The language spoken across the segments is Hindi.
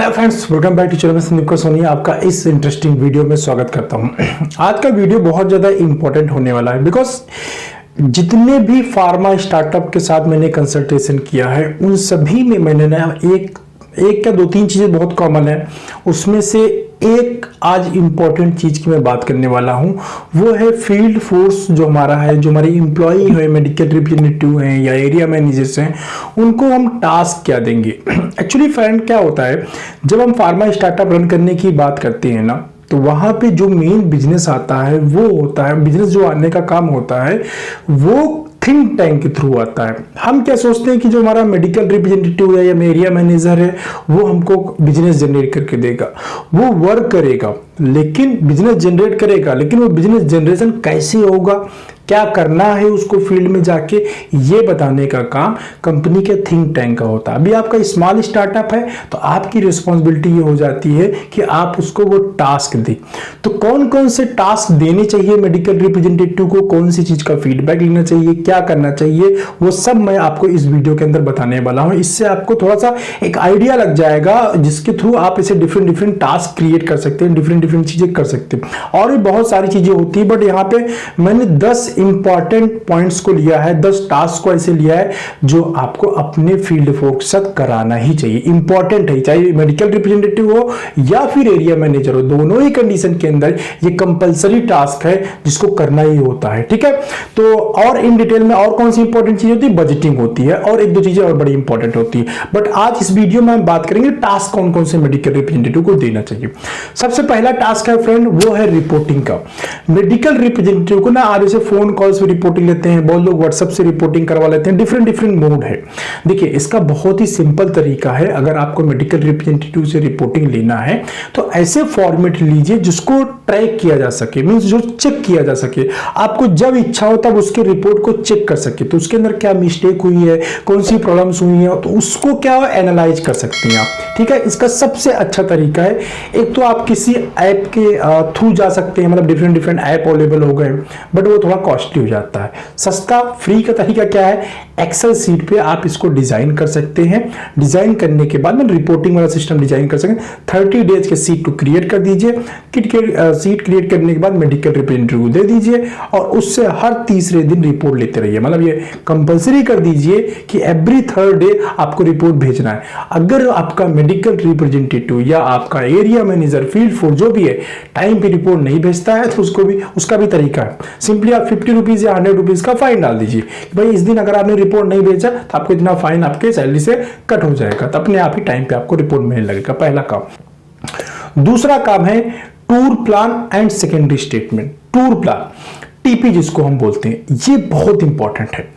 Hello friends, welcome back to channel में संदीप सोनी। आपका इस इंटरेस्टिंग वीडियो में स्वागत करता हूं। आज का वीडियो बहुत ज़्यादा इंपॉर्टेंट होने वाला है बिकॉज जितने भी फार्मा स्टार्टअप के साथ मैंने कंसल्टेशन किया है उन सभी में मैंने ना एक या दो तीन चीज़ें बहुत कॉमन है। उसमें से एक आज इंपॉर्टेंट चीज की मैं बात करने वाला हूं, वो है फील्ड फोर्स जो हमारा है, जो हमारी एम्प्लॉई है, मेडिकल रिप्रेजेंटेटिव हैं या एरिया मैनेजर्स हैं, उनको हम टास्क क्या देंगे। एक्चुअली फ्रेंड क्या होता है, जब हम फार्मा स्टार्टअप रन करने की बात करते हैं ना, तो वहां पे जो मेन बिजनेस आता है वो होता है, बिजनेस जो आने का काम होता है वो थिंक टैंक के थ्रू आता है। हम क्या सोचते हैं कि जो हमारा मेडिकल रिप्रेजेंटेटिव है या एरिया मैनेजर है वो हमको बिजनेस जनरेट करके देगा, वो वर्क करेगा, लेकिन बिजनेस जनरेट करेगा, लेकिन वो बिजनेस जनरेशन कैसे होगा, क्या करना है उसको फील्ड में जाके, ये बताने का काम कंपनी के थिंक टैंक का होता है। अभी आपका स्मॉल स्टार्टअप है तो आपकी रिस्पॉन्सिबिलिटी ये हो जाती है कि आप उसको वो टास्क दें। तो कौन कौन से टास्क देने चाहिए मेडिकल रिप्रेजेंटेटिव को, कौन सी चीज का फीडबैक लेना चाहिए, क्या करना चाहिए, वो सब मैं आपको इस वीडियो के अंदर बताने वाला हूं। इससे आपको थोड़ा सा एक आइडिया लग जाएगा जिसके थ्रू आप इसे डिफरेंट टास्क क्रिएट कर सकते हैं, डिफरेंट चीजें कर सकते हैं। और भी बहुत सारी चीजें होती है, बट यहाँ पे मैंने 10 इंपॉर्टेंट पॉइंट्स को लिया है, 10 टास्क को ऐसे लिया है जो आपको अपने फील्ड फोर्स के साथ कराना ही चाहिए। इंपॉर्टेंट है, चाहे मेडिकल रिप्रेजेंटेटिव हो या फिर एरिया मैनेजर हो, दोनों ही कंडीशन के अंदर ये कंपलसरी टास्क है जिसको करना ही होता है। ठीक है, तो और इन डिटेल में और कौन सी इंपॉर्टेंट चीज होती है, बजटिंग होती है, और एक दो चीजें और बड़ी इंपॉर्टेंट होती है। बट आज इस वीडियो में हम बात करेंगे टास्क कौन कौन से मेडिकल रिप्रेजेंटेटिव को देना चाहिए। सबसे पहला टास्क है फ्रेंड, वो है रिपोर्टिंग का। मेडिकल रिप्रेजेंटेटिव को ना आज जैसे फोन कॉल से रिपोर्टिंग लेते हैं, बहुत लोग व्हाट्सएप से रिपोर्टिंग करवा लेते हैं, डिफरेंट मोड है। देखिए, इसका बहुत ही सिंपल तरीका है। अगर आपको मेडिकल रिप्रेजेंटेटिव से रिपोर्टिंग लेना है तो ऐसे फॉर्मेट लीजिए जिसको ट्रैक किया जा सके, मींस जो चेक किया जा सके। आपको जब इच्छा हो तब उसके रिपोर्ट को चेक कर सके, तो उसके अंदर क्या मिस्टेक हुई है, कौन सी प्रॉब्लम्स हुई है, तो उसको क्या एनालाइज कर सकते हैं आप। ठीक है, इसका सबसे अच्छा तरीका है, एक तो आप किसी ऐप के थ्रू जा सकते हैं, मतलब डिफरेंट ऐप अवेलेबल हो गए, बट वो थोड़ा कॉस्टली हो जाता है। सस्ता फ्री का तरीका क्या है, एक्सेल सीट पे आप इसको डिजाइन कर सकते हैं। डिजाइन करने के बाद में रिपोर्टिंग वाला सिस्टम डिजाइन कर सकते हैं। 30 डेज के सीट को क्रिएट कर दीजिए। सीट क्रिएट करने के बाद मेडिकल रिप्रेजेंटेटिव को दे दीजिए और उससे हर तीसरे दिन रिपोर्ट लेते रहिए। मतलब ये कंपलसरी कर दीजिए कि एवरी थर्ड डे आपको रिपोर्ट भेजना है। अगर आपका मेडिकल रिप्रेजेंटेटिव या आपका एरिया मैनेजर, फील्ड फोर्स जो भी है, टाइम पे रिपोर्ट नहीं भेजता है तो उसका भी तरीका है। सिंपली आप 50 रुपीज या 100 रुपीज का फाइन डाल दीजिए कि भाई इस दिन अगर आपने रिपोर्ट नहीं भेजा तो आपको इतना फाइन आपके सैलरी से कट हो जाएगा, तो अपने आप ही टाइम पे आपको रिपोर्ट मिलने लगेगा। पहला काम। दूसरा काम है tour plan and secondary statement. Tour plan, TP जिसको हम बोलते हैं, ये बहुत इंपॉर्टेंट है।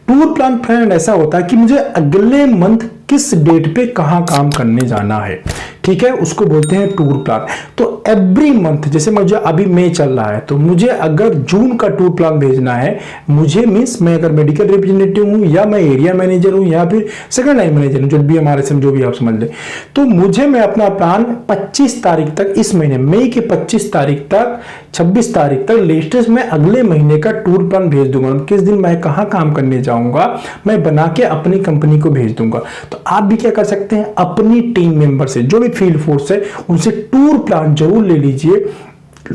टूर प्लान फ्रेंड ऐसा होता है कि मुझे अगले मंथ किस डेट पे कहां काम करने जाना है, ठीक है, उसको बोलते हैं टूर प्लान। तो एवरी मंथ, जैसे मुझे अभी मई चल रहा है तो मुझे अगर जून का टूर प्लान भेजना है, मुझे मींस मैं अगर मेडिकल रिप्रेजेंटेटिव हूं या मैं एरिया मैनेजर हूं या फिर सेकंड लाइन मैनेजर हूं, जो भी हमारे जो भी आप समझ लें, तो मुझे मैं अपना प्लान 25 तारीख तक, इस महीने मई के 25 तारीख तक, 26 तारीख तक लेटेस्ट मैं अगले महीने का टूर प्लान भेज दूंगा। किस दिन मैं कहां काम करने जाऊंगा मैं बना के अपनी कंपनी को भेज दूंगा। तो आप भी क्या कर सकते हैं, अपनी टीम मेंबर से, जो भी फील्ड फोर्स है, उनसे टूर प्लान जरूर ले लीजिए।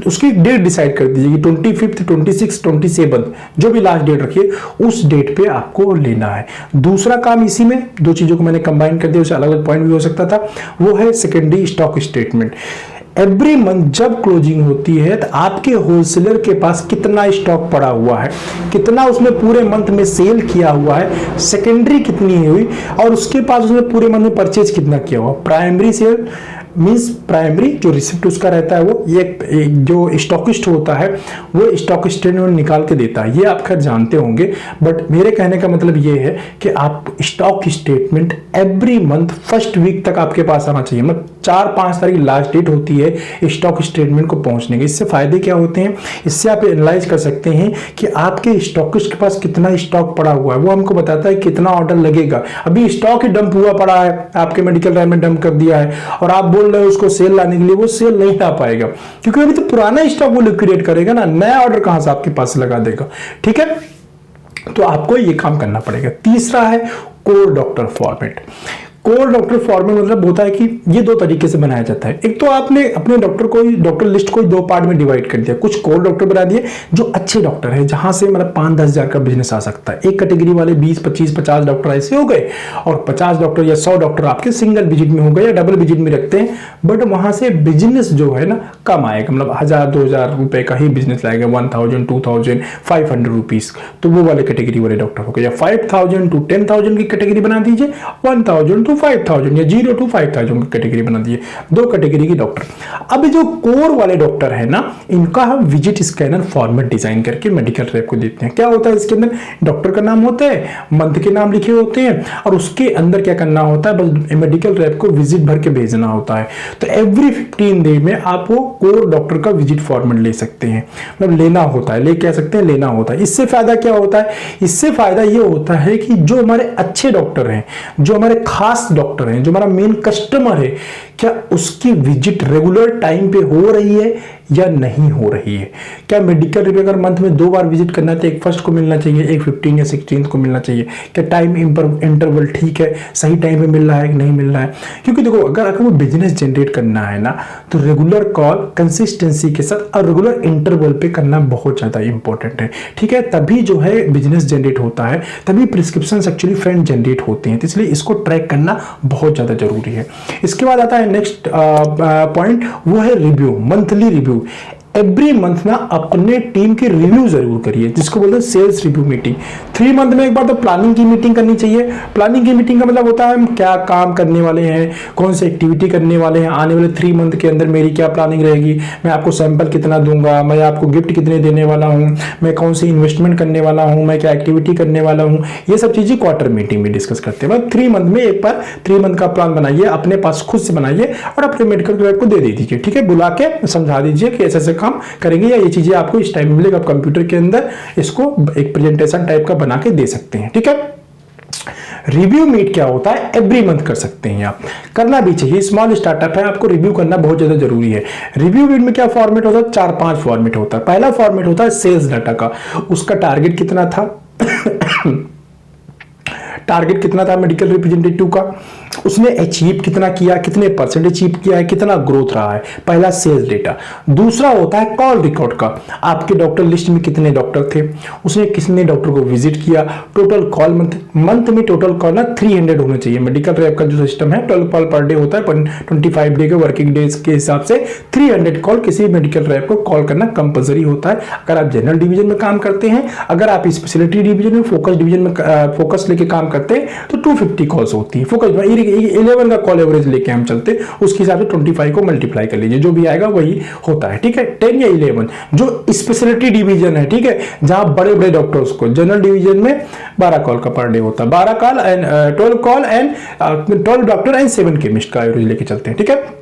उसकी डेट डिसाइड कर दीजिए कि 25, 26, 27 जो भी लास्ट डेट रखिए, उस डेट पे आपको लेना है। दूसरा काम, इसी में दो चीजों को मैंने कंबाइन कर दिया, उसे अलग अलग पॉइंट भी हो सकता था, वो है secondary stock statement. Every month जब क्लोजिंग होती है तो आपके होलसेलर के पास कितना स्टॉक पड़ा हुआ है, कितना उसने पूरे मंथ में सेल किया हुआ है, सेकेंडरी कितनी हुई, और उसके पास उसने पूरे मंथ में परचेज कितना किया हुआ। प्राइमरी सेल मींस प्राइमरी जो रिसिप्ट उसका रहता है, वो ये जो स्टॉकिस्ट होता है वो स्टॉक स्टेटमेंट निकाल के देता है, ये आप खैर जानते होंगे। बट मेरे कहने का मतलब ये है कि आप stock statement every month first week तक आपके पास आना चाहिए। मतलब 4-5 तारीख लास्ट डेट होती है स्टॉक स्टेटमेंट को पहुंचने के। इससे फायदे क्या होते हैं, इससे आप एनालाइज कर सकते हैं कि आपके स्टॉकिस्ट के पास कितना स्टॉक पड़ा हुआ है, वो हमको बताता है कितना ऑर्डर लगेगा। अभी स्टॉक ही डंप हुआ पड़ा है, आपके मेडिकल लाइन में डंप कर दिया है और आप बोल रहे हो उसको सेल लाने के लिए, वो सेल नहीं ला पाएगा क्योंकि अभी तो पुराना स्टॉक वो लिक्विडेट करेगा ना, नया ऑर्डर कहां से आपके पास लगा देगा। ठीक है, तो आपको ये काम करना पड़ेगा। तीसरा है core doctor format. Core doctor format मतलब होता है कि ये दो तरीके से बनाया जाता है। एक तो आपने अपने डॉक्टर लिस्ट को दो पार्ट में डिवाइड कर दिया, कुछ कोर डॉक्टर बना दिए जो अच्छे डॉक्टर हैं, जहां से मतलब 5-10 हजार का बिजनेस आ सकता है। एक कैटेगरी वाले 20-25-50 डॉक्टर ऐसे हो गए, और 50 डॉक्टर या 100 डॉक्टर आपके सिंगल विजिट में हो गए या डबल विजिट में रखते हैं, बट वहां से बिजनेस जो है ना कम आएगा, मतलब 1000-2000 रुपए का ही बिजनेस लाएगा, 1000-2500 रुपीज। तो वो वाले कैटेगरी वाले डॉक्टर हो गए। या 5000 to 10,000 की कैटेगरी बना दीजिए, 1000 to 5000 या 0 to 5000 की कैटेगरी बना दीजिए, दो कैटेगरी के डॉक्टर। अब जो कोर वाले डॉक्टर है ना, इनका हम विजिट स्कैनर फॉर्मेट डिजाइन करके मेडिकल रैप को देते हैं। क्या होता है इसके अंदर, डॉक्टर का नाम होता है, मंथ के नाम लिखे होते हैं, और उसके अंदर क्या करना होता है, बस मेडिकल रैप को विजिट भर के भेजना होता है। तो एवरी 15 डे में आप वो कोर डॉक्टर का विजिट फॉर्मेट ले सकते हैं, मतलब लेना होता है, ले कह सकते हैं लेना होता है। इससे फायदा क्या होता है, इससे फायदा ये होता है कि जो हमारे अच्छे डॉक्टर हैं, जो हमारे खास डॉक्टर हैं, जो हमारा मेन कस्टमर है, क्या उसकी विजिट रेगुलर टाइम पे हो रही है या नहीं हो रही है। क्या मेडिकल रिव्यू अगर मंथ में 2 बार विजिट करना है तो एक फर्स्ट को मिलना चाहिए, एक 15 या 16 को मिलना चाहिए। क्या टाइम इंटरवल ठीक है, सही टाइम पे मिल रहा है कि नहीं मिल रहा है। क्योंकि देखो अगर आपको बिजनेस जनरेट करना है ना, तो रेगुलर कॉल कंसिस्टेंसी के साथ और रेगुलर इंटरवल पे करना बहुत ज्यादा इंपॉर्टेंट है, ठीक है। तभी जो है बिजनेस जनरेट होता है, तभी प्रिस्क्रिप्शन एक्चुअली फ्रेंड जनरेट होते हैं। तो इसलिए इसको ट्रैक करना बहुत ज्यादा जरूरी है। इसके बाद आता है नेक्स्ट पॉइंट, वो है review, monthly review. Every month ना अपने टीम की रिव्यू जरूर करिए, जिसको बोलते हैं सेल्स रिव्यू मीटिंग। 3 मंथ में एक बार तो प्लानिंग की मीटिंग करनी चाहिए। प्लानिंग की मीटिंग का मतलब होता है हम क्या काम करने वाले हैं, कौन सी एक्टिविटी करने वाले हैं, आने वाले 3 मंथ के अंदर मेरी क्या प्लानिंग रहेगी, मैं आपको सैंपल कितना दूंगा, मैं आपको गिफ्ट कितने देने वाला हूं, मैं कौन सी इन्वेस्टमेंट करने वाला हूं, मैं क्या एक्टिविटी करने वाला हूं। ये सब चीजें क्वार्टर मीटिंग में डिस्कस करते हैं। मतलब 3 मंथ में एक बार 3 मंथ का प्लान बनाइए, अपने पास खुद से बनाइए और अपने मेडिकल क्लर्क को दे दीजिए, ठीक है। बुला के समझा दीजिए कि ऐसे ऐसे काम करेंगे, या ये चीजें आपको इस टाइम मिलेगा। आप कंप्यूटर के अंदर इसको एक प्रेजेंटेशन टाइप का बना के दे सकते हैं, ठीक है। रिव्यू मीट क्या होता है, एवरी मंथ कर सकते हैं आप, करना भी चाहिए। स्मॉल स्टार्टअप है, आपको रिव्यू करना बहुत ज्यादा जरूरी है। रिव्यू मीट में क्या फॉर्मेट होता है, 4-5 फॉर्मेट होता है। पहला फॉर्मेट होता है सेल्स डाटा का, उसका टारगेट कितना था टारगेट कितना था मेडिकल रिप्रेजेंटेटिव का, उसने अचीव कितना किया, कितने परसेंट अचीव किया है, कितना ग्रोथ रहा है, पहला सेल्स डेटा। दूसरा होता है कॉल रिकॉर्ड का, आपके डॉक्टर लिस्ट में कितने डॉक्टर थे, उसने कितने डॉक्टर को विजिट किया, टोटल कॉल मंथ में टोटल कॉल ना 300 होना चाहिए। मेडिकल रैप का जो सिस्टम है 12 कॉल पर डे होता है, 25 डे के वर्किंग डेज के हिसाब से 300 कॉल किसी मेडिकल रैप को कॉल करना कंपलसरी होता है। अगर आप जनरल डिवीजन में काम करते हैं, अगर आप स्पेशलिटी डिवीजन में फोकस डिवीजन में फोकस लेके काम करते हैं तो 250 कॉल्स होती है। फोकस 11 का कॉल एवरेज लेके हम चलते, उसके हिसाब से 25 को मल्टीप्लाई कर लीजिए, जो भी आएगा वही होता है, ठीक है। 10 या 11 जो स्पेशलिटी डिवीजन है, ठीक है, जहां बड़े बड़े डॉक्टर्स को, जनरल डिवीजन में 12 कॉल का पर डे होता है, 12 call and 12 call and 12 doctor and 7 chemist का एवरेज लेके चलते हैं, ठीक है।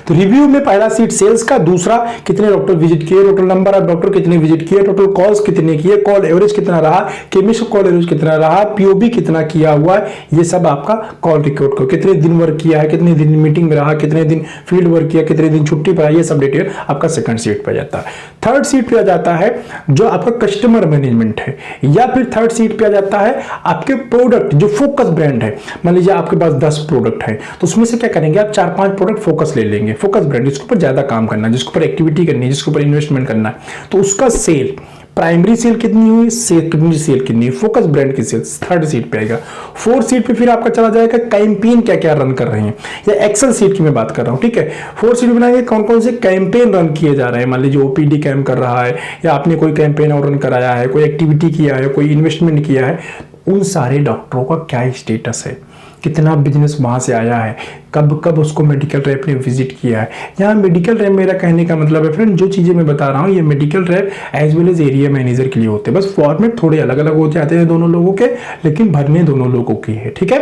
तो रिव्यू में पहला सीट सेल्स का, दूसरा कितने डॉक्टर विजिट किए, टोटल नंबर ऑफ डॉक्टर कितने विजिट किए, टोटल कॉल्स कितने किए, कॉल एवरेज कितना रहा, केमिस्ट कॉल एवरेज कितना रहा, पीओबी कितना किया हुआ है, ये सब आपका कॉल रिकॉर्ड को, कितने दिन वर्क किया है, कितने दिन मीटिंग में रहा, कितने दिन फील्ड वर्क किया, कितने दिन छुट्टी पर, ये सब डिटेल आपका सेकंड सीट पे जाता है। थर्ड सीट पे आ जाता है जो आपका कस्टमर मैनेजमेंट है, या फिर थर्ड सीट पे आ जाता है आपके प्रोडक्ट जो फोकस ब्रांड है। मान लीजिए आपके पास 10 प्रोडक्ट है, तो उसमें से क्या करेंगे आप 4-5 प्रोडक्ट फोकस ले लेंगे, फोकस ब्रांड जिसके ऊपर ज्यादा काम करना है, जिसके ऊपर एक्टिविटी करनी है, जिसके ऊपर इन्वेस्टमेंट करना है, तो उसका सेल, प्राइमरी सेल कितनी हुई, सेकेंडरी सेल कितनी, फोकस ब्रांड की सेल्स थर्ड सीट पे आएगा। फोर्थ सीट पे फिर आपका चला जाएगा कैंपेन क्या क्या रन कर रहे हैं, या एक्सेल सीट की मैं बात कर रहा हूं, ठीक है। फोर्थ सीट बनाएंगे कौन कौन से कैंपेन रन किए जा रहे हैं, मान लीजिए ओपीडी कैंप कर रहा है, या आपने कोई कैंपेन और रन कराया है, कोई एक्टिविटी किया है, कोई इन्वेस्टमेंट किया है, उन सारे डॉक्टरों का क्या स्टेटस है, कितना बिजनेस वहां से आया है, कब कब उसको मेडिकल रैप ने विजिट किया है। यहाँ मेडिकल रैप मेरा कहने का मतलब है फ्रेंड, जो चीजें मैं बता रहा हूँ ये medical rep as well as area manager के लिए होते हैं, बस फॉर्मेट थोड़े अलग अलग हो जाते हैं दोनों लोगों के, लेकिन भरने दोनों लोगों की है, ठीक है।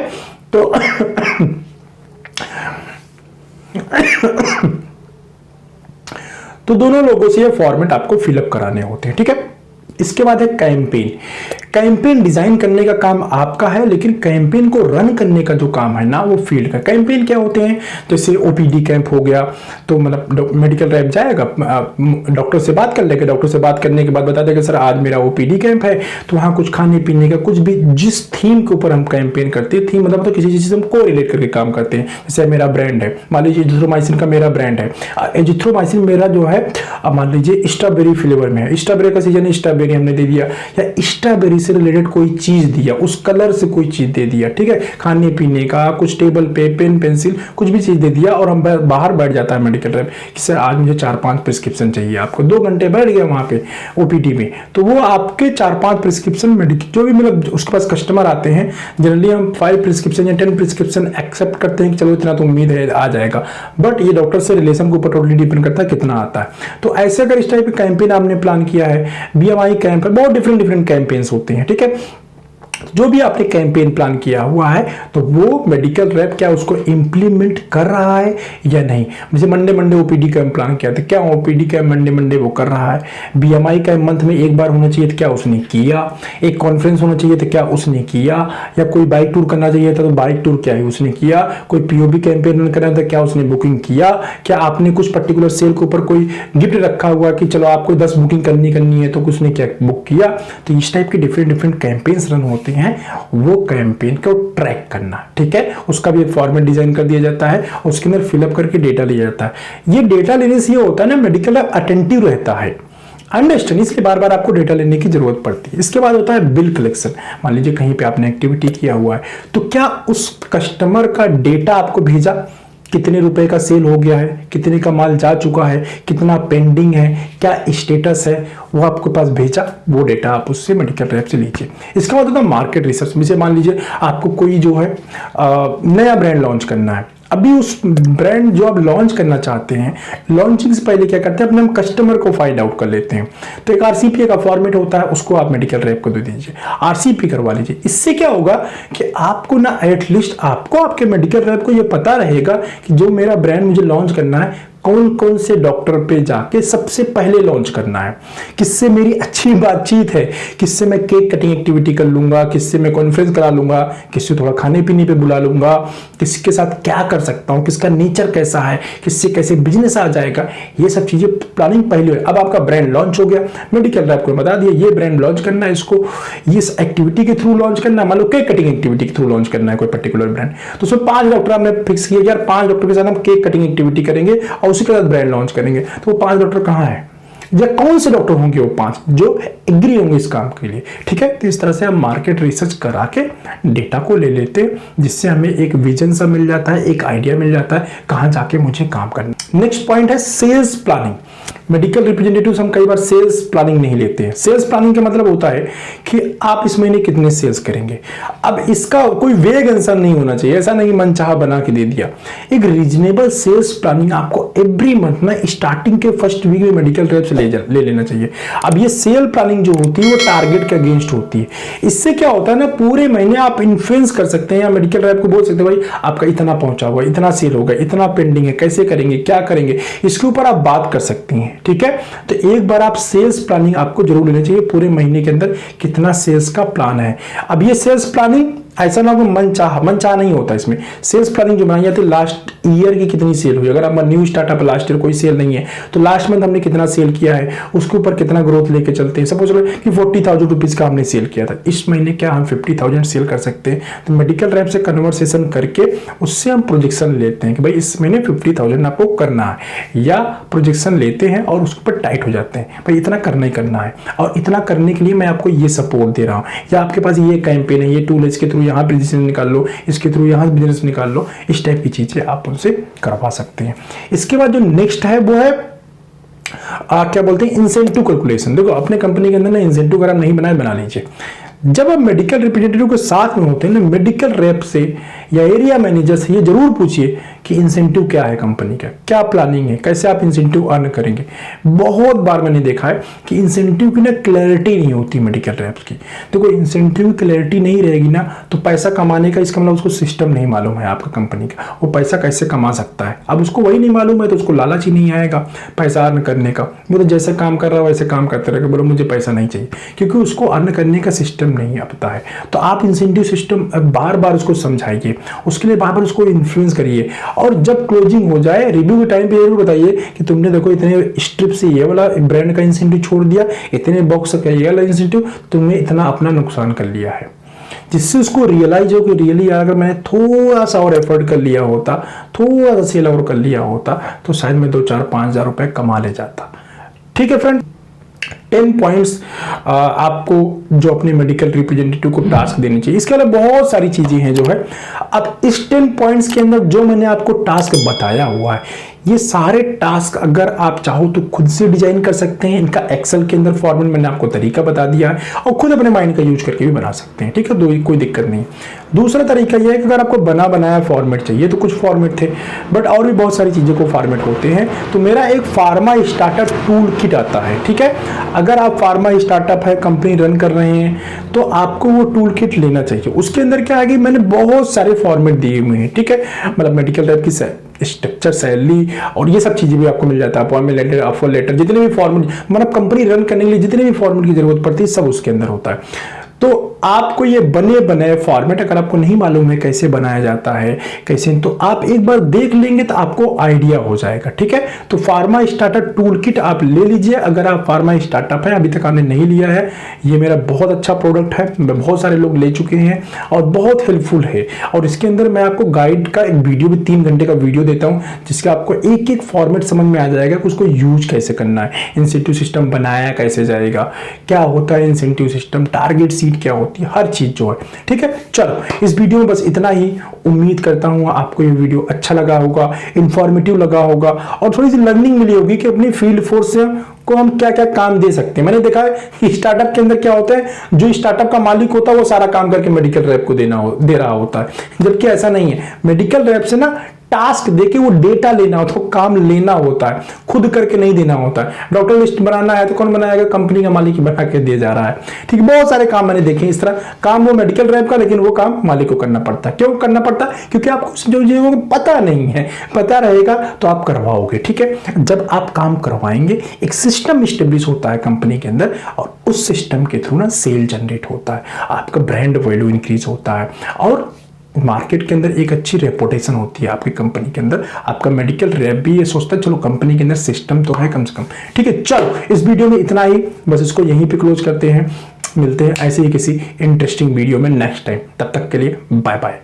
तो दोनों लोगों से ये फॉर्मेट आपको फिलअप कराने होते हैं, ठीक है। इसके बाद है कैंपेन। कैंपेन डिजाइन करने का काम आपका है, लेकिन कैंपेन को रन करने का जो काम है ना वो फील्ड का। कैंपेन क्या होते हैं, जैसे ओपीडी कैंप हो गया, तो मतलब मेडिकल रैप जाएगा, डॉक्टर से बात कर लेगा, डॉक्टर से बात करने के बाद बता देगा सर आज मेरा ओपीडी कैंप है, तो वहाँ कुछ खाने पीने का कुछ भी, जिस थीम के ऊपर हम कैंपेन करते हैं, थीम मतलब तो किसी चीज से हम को रिलेट करके काम करते हैं। जैसे मेरा ब्रांड है, मान लीजिए एजिथ्रोमाइसिन का मेरा ब्रांड है, एजिथ्रोमाइसिन मेरा जो है मान लीजिए स्ट्रॉबेरी फ्लेवर में है, स्ट्रॉबेरी का सीजन है, स्ट्रॉबेरी हमने दे दिया, या स्ट्रॉबेरी से रिलेटेड कोई चीज दिया, उस कलर से कोई चीज दे दिया, ठीक है, खाने पीने का कुछ, टेबल पे पेन पेंसिल कुछ भी चीज दे दिया, और हम बाहर बैठ जाता है मेडिकल रैप कि सर आज मुझे 4-5 प्रिस्क्रिप्शन चाहिए, आपको 2 घंटे बैठ गया वहां पे ओपीडी में, तो वो आपके 4-5 प्रिस्क्रिप्शन मेडिकल जो भी मतलब उसके पास कस्टमर आते हैं, जनरली हम 5 प्रिस्क्रिप्शन या 10 प्रिस्क्रिप्शन एक्सेप्ट करते हैं कि चलो इतना तो उम्मीद है आ जाएगा, बट ये डॉक्टर से रिलेशन के ऊपर टोटली डिपेंड करता है कितना आता है। तो ऐसे अगर इस टाइप का कैंपेन आपने प्लान किया है, बीएमआई कैंप है, बहुत डिफरेंट कैंपेन्स होते हैं, ठीक है, जो भी आपने कैंपेन प्लान किया हुआ है तो वो मेडिकल रैप क्या उसको इंप्लीमेंट कर रहा है या नहीं। जैसे मंडे ओपीडी कैंप प्लान किया था, क्या ओपीडी कैंप मंडे वो कर रहा है, बीएमआई का मंथ में एक बार होना चाहिए था, क्या उसने किया, एक कॉन्फ्रेंस होना चाहिए था, क्या उसने किया, या कोई बाइक टूर करना चाहिए था तो बाइक टूर क्या है उसने किया, कोई पीओबी कैंपेन रन करना था क्या उसने बुकिंग किया, क्या आपने कुछ पर्टिकुलर सेल के ऊपर कोई गिफ्ट रखा हुआ कि चलो आपको 10 बुकिंग करनी है तो उसने क्या बुक किया। तो इस टाइप के डिफरेंट कैंपेन्स रन होते हैं, वो कैंपेन को ट्रैक करना, ठीक है, उसका भी एक फॉर्मेट डिजाइन कर दिया जाता है, उसके अंदर फिलअप करके डेटा लिया जाता है। ये डेटा लेने से ये होता है ना मेडिकल रैप अटेंटिव रहता है, अंडरस्टैंड, इसलिए बार बार आपको डेटा लेने की जरूरत पड़ती है। इसके बाद होता है बिल कलेक्शन। मान लीजिए कहीं पे आपने एक्टिविटी किया हुआ है, तो क्या उस कस्टमर का डेटा आपको भेजा, कितने रुपए का सेल हो गया है, कितने का माल जा चुका है, कितना पेंडिंग है, क्या स्टेटस है, वो आपके पास भेजा, वो डेटा आप उससे मेडिकल रैप से लीजिए। इसके बाद होता है मार्केट रिसर्च। जैसे मान लीजिए आपको कोई जो है नया ब्रांड लॉन्च करना है, अभी उस ब्रांड जो आप लॉन्च करना चाहते हैं, लॉन्चिंग से पहले क्या करते हैं, अपने हम कस्टमर को फाइंड आउट कर लेते हैं। तो एक आरसीपी का फॉर्मेट होता है, उसको आप मेडिकल रैप को दे दीजिए, आरसीपी करवा लीजिए। इससे क्या होगा कि आपको ना एटलीस्ट आपको आपके मेडिकल रैप को ये पता रहेगा कि जो मेरा ब्रांड मुझे लॉन्च करना है कौन कौन से डॉक्टर पे जाके सबसे पहले लॉन्च करना है, किससे मेरी अच्छी बातचीत है, किससे मैं केक कटिंग एक्टिविटी कर लूंगा, किससे मैं कॉन्फ्रेंस करा लूंगा, किससे थोड़ा खाने पीने पे बुला लूंगा, किसके साथ क्या कर सकता हूं, किसका नेचर कैसा है, किससे कैसे बिजनेस आ जाएगा, ये सब चीजें प्लानिंग पहले हो। अब आपका ब्रांड लॉन्च हो गया, मेडिकल रैप को बता दिया ये ब्रांड लॉन्च करना है, इसको इस एक्टिविटी के थ्रू लॉन्च करना है, मान लो केक कटिंग एक्टिविटी के थ्रू लॉन्च करना है कोई पर्टिकुलर ब्रांड, तो उसमें 5 डॉक्टर हमने फिक्स किया यार 5 डॉक्टर के साथ हम केक कटिंग एक्टिविटी करेंगे और उसी के साथ ब्रांड लॉन्च करेंगे। तो वो 5 डॉक्टर कहाँ है, या कौन से डॉक्टर होंगे वो 5 जो एग्री होंगे इस काम के लिए, ठीक है। तो इस तरह से हम मार्केट रिसर्च करा के डेटा को ले लेते हैं, जिससे हमें एक विजन सा मिल जाता है, एक आइडिया मिल जाता है कहां जाके मुझे काम करना। नेक्स्ट पॉइंट है सेल्स प्लानिंग। मेडिकल रिप्रेजेंटेटिव्स हम कई बार सेल्स प्लानिंग नहीं लेते हैं। सेल्स प्लानिंग का मतलब होता है कि आप इस महीने कितने सेल्स करेंगे। अब इसका कोई वेग आंसर नहीं होना चाहिए, ऐसा नहीं मनचाहा बना के दे दिया। एक रीजनेबल सेल्स प्लानिंग आपको एवरी मंथ में स्टार्टिंग के फर्स्ट वीक में मेडिकल रैप से ले लेना चाहिए। अब ये सेल प्लानिंग जो होती है वो टारगेट के अगेंस्ट होती है। इससे क्या होता है ना, पूरे महीने आप इन्फ्लुएंस कर सकते हैं या मेडिकल रैप को बोल सकते हैं भाई आपका इतना पहुंचा हुआ, इतना सेल होगा, इतना पेंडिंग है, कैसे करेंगे, क्या करेंगे, इसके ऊपर आप बात कर सकते हैं, ठीक है। तो एक बार आप सेल्स प्लानिंग आपको जरूर लेना चाहिए, पूरे महीने के अंदर कितना सेल्स का प्लान है। अब ये सेल्स प्लानिंग ऐसा ना मन चाह नहीं होता। इसमें सेल्स प्लानिंग जो बनाई जाती है लास्ट ईयर की कितनी सेल हुई, अगर आप न्यू स्टार्टअप लास्ट ईयर कोई सेल नहीं है तो लास्ट मंथ हमने कितना सेल किया है उसके ऊपर कितना ग्रोथ लेके चलते हैं। सपोज कि 40,000 रुपीज का हमने सेल किया था, इस महीने क्या हम 50,000 सेल कर सकते हैं। तो मेडिकल रैप से कन्वर्सेशन करके उससे हम प्रोजेक्शन लेते हैं कि भाई इस महीने 50,000 आपको करना है, या प्रोजेक्शन लेते हैं और उसके ऊपर टाइट हो जाते हैं भाई इतना करना ही करना है, और इतना करने के लिए मैं आपको ये सपोर्ट दे रहा हूँ, या आपके पास ये कैंपेन है, ये टूल है, इसके थ्रू यहाँ पे बिजनेस निकाल लो, इसके थ्रू यहाँ बिजनेस निकाल लो। इस टाइप की चीजें आप उनसे करवा सकते हैं। इसके बाद जो नेक्स्ट है वो है क्या बोलते हैं इंसेंटिव कैलकुलेशन। देखो अपने कंपनी के अंदर ना इंसेंटिव अगर आप नहीं बनाए बना लीजिए। जब आप मेडिकल रिप्रेजेंटेटिव के साथ में होते हैं ना, मेडिकल रैप से या एरिया मैनेजर से ये जरूर पूछिए कि इंसेंटिव क्या है कंपनी का, क्या प्लानिंग है, कैसे आप इंसेंटिव अर्न करेंगे। बहुत बार मैंने देखा है कि इंसेंटिव की ना क्लैरिटी नहीं होती मेडिकल रैप्स की। देखो इंसेंटिव क्लैरिटी नहीं रहेगी ना तो पैसा कमाने का, इसका मतलब उसको सिस्टम नहीं मालूम है आपका कंपनी का, वो पैसा कैसे कमा सकता है। अब उसको वही नहीं मालूम है तो उसको लालच ही नहीं आएगा पैसा अर्न करने का। वो तो जैसे काम कर रहा है वैसे काम करते रहेगा, बोलो मुझे पैसा नहीं चाहिए, क्योंकि उसको अर्न करने का सिस्टम नहीं पता है। तो आप इंसेंटिव सिस्टम बार बार उसको समझाइए, उसके लिए बार बार उसको इन्फ्लुएंस करिए, और जब क्लोजिंग हो जाए रिव्यू के टाइम पे जरूर बताइए कि तुमने देखो इतने स्ट्रिप से ये वाला ब्रांड का इंसेंटिव छोड़ दिया, इतने बॉक्स का ये वाला इंसेंटिव, तुमने इतना अपना नुकसान कर लिया है। जिससे उसको रियलाइज हो कि रियली अगर मैंने थोड़ा सा और एफर्ट कर लिया होता, थोड़ा सा सेल और कर लिया होता, तो शायद मैं 2-4-5 हज़ार रुपए कमा ले जाता। ठीक है फ्रेंड, 10 पॉइंट्स आपको जो अपने मेडिकल रिप्रेजेंटेटिव को टास्क देनी चाहिए। इसके अलावा बहुत सारी चीजें हैं जो है। अब इस 10 पॉइंट्स के अंदर जो मैंने आपको टास्क बताया हुआ है, ये सारे टास्क अगर आप चाहो तो खुद से डिजाइन कर सकते हैं। इनका एक्सेल के अंदर फॉर्मेट मैंने आपको तरीका बता दिया है, और खुद अपने माइंड का यूज करके भी बना सकते हैं। ठीक है, कोई दिक्कत नहीं। दूसरा तरीका यह है कि अगर आपको बना बनाया फॉर्मेट चाहिए तो कुछ फॉर्मेट थे, बट और भी बहुत सारी चीज़ों को फॉर्मेट होते हैं। तो मेरा एक फार्मा स्टार्टअप टूल किट आता है। ठीक है, अगर आप फार्मा स्टार्टअप है, कंपनी रन कर रहे हैं, तो आपको वो टूल किट लेना चाहिए। उसके अंदर क्या है कि मैंने बहुत सारे फॉर्मेट दिए हुए हैं। ठीक है, मतलब मेडिकल रैप की स्ट्रक्चर, सैलरी और ये सब चीजें भी आपको मिल जाता है। अपॉइंटमेंट लेटर, ऑफर लेटर, जितने भी फॉर्मेट, मतलब कंपनी रन करने के लिए जितने भी फॉर्मेट की जरूरत पड़ती है सब उसके अंदर होता है। तो आपको ये बने बनाए फॉर्मेट अगर आपको नहीं मालूम है कैसे बनाया जाता है कैसे, तो आप एक बार देख लेंगे तो आपको आइडिया हो जाएगा। ठीक है, तो फार्मा स्टार्टअप टूल किट आप ले लीजिए। अगर आप फार्मा स्टार्टअप है, अभी तक आपने नहीं लिया है, ये मेरा बहुत अच्छा प्रोडक्ट है, बहुत सारे लोग ले चुके हैं और बहुत हेल्पफुल है। और इसके अंदर मैं आपको गाइड का एक वीडियो भी 3 घंटे का वीडियो देता हूं, जिसका आपको एक एक फॉर्मेट समझ में आ जाएगा कि उसको यूज कैसे करना है, इंसेंटिव सिस्टम बनाया कैसे जाएगा, क्या होता है इंसेंटिव सिस्टम, टारगेट सीट क्या होती है, हर चीज जो है। ठीक है, चलो इस वीडियो में बस इतना ही। उम्मीद करता हूं आपको ये वीडियो अच्छा लगा होगा, इंफॉर्मेटिव लगा होगा, और थोड़ी सी लर्निंग मिली होगी कि अपनी फील्ड फोर्स से को हम क्या क्या काम दे सकते हैं। मैंने देखा है कि स्टार्टअप के अंदर क्या होता है, जो स्टार्टअप का मालिक होता है वो सारा काम करके मेडिकल रैप को दे रहा होता है, जबकि ऐसा नहीं है। मेडिकल रैप से ना टास्क देके वो डेटा लेना होता है, काम लेना होता है, खुद करके नहीं देना होता है। डॉक्टर लिस्ट बनाना है तो कौन बनाएगा, कंपनी का मालिक ही बना के दे जा रहा है। ठीक है, बहुत सारे काम मैंने देखे इस तरह, काम वो मेडिकल रैप का, लेकिन वो काम मालिक को करना पड़ता है। क्यों करना पड़ता है, क्योंकि आपको जो चीजों को पता नहीं है, पता रहेगा तो आप करवाओगे। ठीक है, जब आप काम करवाएंगे एक सिस्टम स्टेब्लिश होता है कंपनी के अंदर, और उस सिस्टम के थ्रू ना सेल जनरेट होता है, आपका ब्रांड वैल्यू इंक्रीज होता है, और मार्केट के अंदर एक अच्छी रेपुटेशन होती है आपकी कंपनी के अंदर। आपका मेडिकल रैप भी ये सोचता है चलो कंपनी के अंदर सिस्टम तो है कम से कम। ठीक है, चलो इस वीडियो में इतना ही, बस इसको यहीं पे क्लोज करते हैं। मिलते हैं ऐसे ही किसी इंटरेस्टिंग वीडियो में नेक्स्ट टाइम, तब तक के लिए बाय बाय।